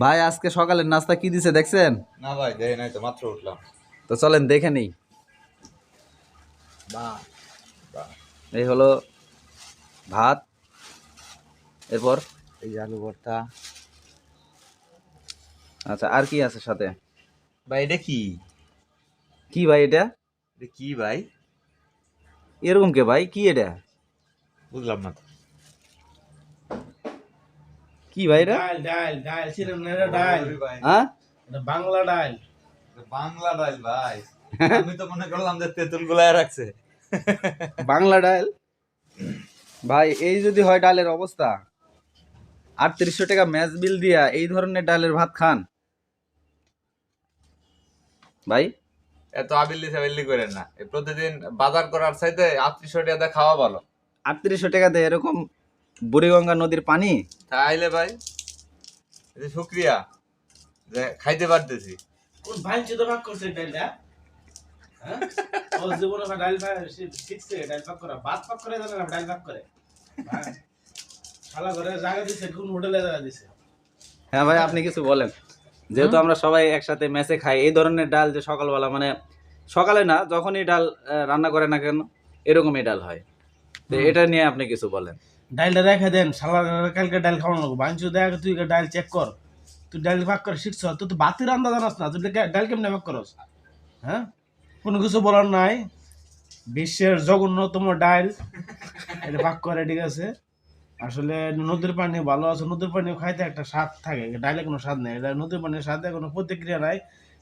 ভাই আজকে সকালের নাস্তা কি দিছে দেখছেন? না ভাই দেয় নাই তো, মাত্র উঠলাম। তো চলেন দেখে নেই। বাহ বাহ। এই হলো ভাত, এরপর এই যে আলু ভর্তা। আচ্ছা আর কি আছে সাথে? ভাই এটা কি? কি ভাই এটা? এটা কি ভাই? এরকম কে ভাই, কি এটা? বুঝলাম না তো। কি ভাই এটা? ডাল ডাল ডাল ছিলাম না, এটা ডাল, ওরে ভাই, হ্যাঁ এটা বাংলা ডাল। এটা বাংলা ডাল ভাই। আমি তো মনে করলাম যে তেঁতুল গুলায় রাখছে। বাংলা ডাল? ভাই এই যদি হয় ডালের অবস্থা, 3800 টাকা ম্যাচ বিল দিয়া এই ধরনের ডালের ভাত খান ভাই? এত আবিল্লি সাবিল্লি করেন না, এই প্রতিদিন বাজার করার চাইতে 3800 টাকা খাওয়া ভালো। 3800 টাকা দিয়ে এরকম বুড়িগঙ্গা নদীর পানি? তাইলে ভাই এই যে শুক্রিয়া যে খাইতে পারতেছি। কোন ভাই চোদা ভাগ করছে ডালটা? হ্যাঁ, ও জীবনে বা ডাল ভাগ শিখছে, ডাল ভাগ করা, ভাত ভাগ করে জানে না, ডাল ভাগ করে। ভাই, শালা ঘরে জায়গা দিছে, কোন হোটেলে জায়গা দিছে? হ্যাঁ ভাই আপনি কিছু বলেন, যেহেতু আমরা সবাই একসাথে মেসে খাই এই ধরনের ডাল যে সকালবেলা মানে সকালে না যখনই ডাল রান্না করে না কেন এরকমই ডাল হয়, তো এটা নিয়ে আপনি কিছু বলেন। ডালটা রেখে দেন, শালা কালকে ডাল খাওয়ানো লাগবে। ভাইঞ্চু দেখ, তুই ডাল চেক কর, তুই ডাল ভাগ করে শিখছ, তুই তো বাতির রান্না জানাস না, তুই ডাল কেমনে ভাগ করস? হ্যাঁ, কোনো কিছু বলার নাই। বিশ্বের জঘন্যতম ডাল এটা ভাগ করে, ঠিক আছে? আসলে নদীর পানি ভালো আছে, নদীর পানি খাইতে একটা স্বাদ থাকে, ডাইলে কোনো স্বাদ নেই। এটা নদীর পানির স্বাদে কোনো প্রতিক্রিয়া নাই।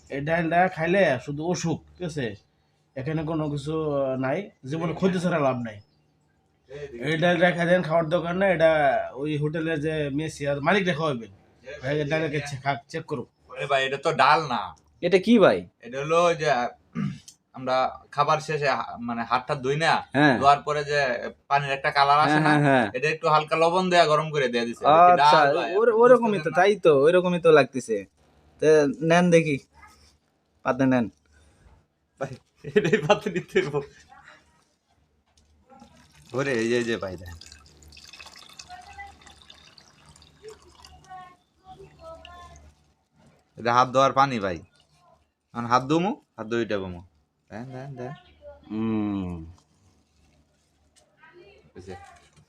এই ডালটা খাইলে শুধু অসুখ, ঠিক আছে? এখানে কোনো কিছু নাই, জীবনে ক্ষতি ছাড়া লাভ নাই। এই ডাল রেখে দেন, খাওয়ার দরকার না। এটা ওই হোটেলের যে মেসি আর মালিক রেখা হইবেন, ডালকে চেক করুক। ওরে ভাই এটা তো ডাল না, এটা কি ভাই? এটা হলো ওই যে আমরা খাবার শেষে মানে হাতটা ধুই না, হ্যাঁ ধোয়ার পরে যে পানির একটা কালার আসে হ্যাঁ না, হ্যাঁ হ্যাঁ, এটা একটু হালকা লবণ দেয়া গরম করে দেয়া দিছে। এটা কি আচ্ছা ডাল ভাই? আপনি ওরকমই তো, বুঝতেছেন না? তাই তো ওইরকমই তো লাগতেছে। তো নেন দেখি, পাতে নেন। ভাই এটাই পাতে নিতে হইবো। ওরে এই যে ভাই দেখেন, এটা হাত ধোয়ার পানি ভাই। এখন হাত ধুমু, হাত ধুইটা বমু। দেন দেন দেন, হুম, বুঝছে?